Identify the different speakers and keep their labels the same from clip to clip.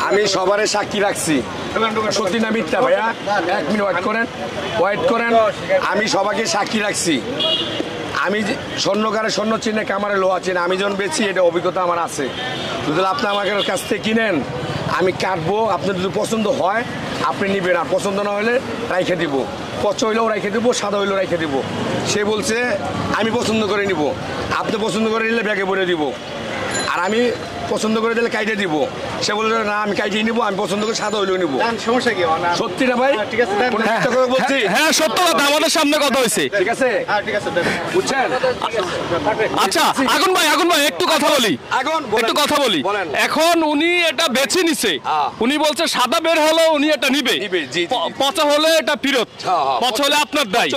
Speaker 1: আমি সবারে সাক্ষী রাখছি, সত্যি না মিথ্যা ভাইয়া? 1 মিনিট ওয়েট করেন। আমি সবাইকে সাক্ষী রাখছি। আমি স্বর্ণকারে স্বর্ণ চিহ্নে কামারে লোহা চিহ্নে আমি যখন বেছি, এটা অভিজ্ঞতা আমার আছে। যদি আপনি আমার কাছ থেকে কিনেন, আমি কাটবো, আপনার যদি পছন্দ হয় আপনি নিবেন, আর পছন্দ না হলে রাইখে দিব। পচা হইলেও রাইখে দিব, সাদা হইলেও রাইখে দিব। সে বলছে আমি পছন্দ করে নিব, আপনি পছন্দ করে নিলে ব্যাগে ভরে দিব, আর আমি পছন্দ করে দিলে কাইটে দিব। সে বলছে না আমি কাইটেই নিবো, আমি পছন্দ করে সাদা হইলেও নিবো।
Speaker 2: সমস্যা কি?
Speaker 1: সত্যি না ভাই?
Speaker 2: ঠিক আছে
Speaker 1: বলছি,
Speaker 3: হ্যাঁ সত্য কথা, আমাদের সামনে কথা হয়েছে।
Speaker 1: ঠিক আছে, বুঝছেন?
Speaker 3: আচ্ছা আগুন ভাই একটু কথা বলি। এখন উনি এটা বেছে নিছে, উনি বলছে সাদা বের হলো উনি এটা নিবে, পচা হলে এটা ফেরত, পচা হলে আপনার দায়,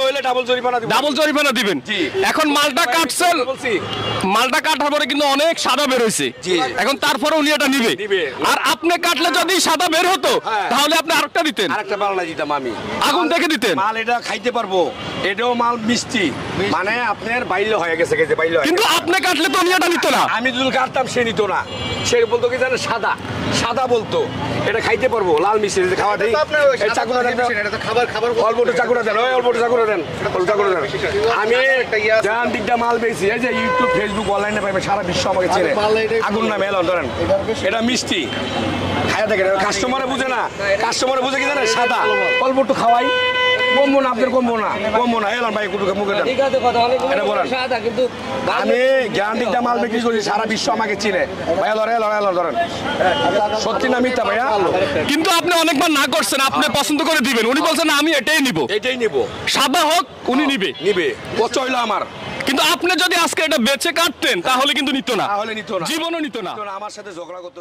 Speaker 3: ডাবল জরিমানা দিবেন। এখন মালটা কাটছেন, মালটা কাটার পরে কিন্তু অনেক সাদা বের হয়েছে, এখন তারপরে উনি এটা নিবে। আর আপনি কাটলে যদি সাদা বের হতো তাহলে আপনি আরেকটা দিতেন,
Speaker 1: আরেকটা পাল্লা দিতাম আমি,
Speaker 3: আগুন দেখে দিতেন।
Speaker 1: মাল এটা খাইতে পারবো, এটাও মাল মিষ্টি, মানে আপনার বাইলে হয়ে গেছে,
Speaker 3: কিন্তু আপনি কাটলে তো উনি এটা নিত না।
Speaker 1: আমি যদি কাটতাম সে নিত না, সে বলতো কি জানেন, সাদা বলতো এটা খাইতে পারবো, লাল মিষ্টি খাওয়া দেয়। আমি দিকটা মাল পেয়েছি, এই যে ইউটিউব ফেসবুক অনলাইনে পাইবে, সারা বিশ্ব আমাকে চেনে। আগুন না মেলন ধরেন, এটা মিষ্টি খাইয়া দেখেন, কাস্টমারে বুঝে না, কাস্টমারে বুঝে কি জানেন, সাদা অল্প একটু খাওয়াই, কমবো না আপনার, কমবো না এলাম ভাই মুখে দেন। আমি গ্যারান্টিটা মাল বিক্রি করি, সারা বিশ্ব আমাকে চিনে ভাইয়া। ধরেন সত্যি না মিথ্যা ভাইয়া?
Speaker 3: কিন্তু আপনি অনেকবার না করছেন, আপনি পছন্দ করে দিবেন, উনি বলছেন আমি এটাই নিব, সাদা হোক উনি নিবে,
Speaker 1: পচা হইলো আমার।
Speaker 3: কিন্তু আপনি যদি আজকে এটা বেচে কাটতেন তাহলে কিন্তু নিত না,
Speaker 1: তাহলে নিত না,
Speaker 3: জীবনও নিত না,
Speaker 1: আমার সাথে ঝগড়া করতো।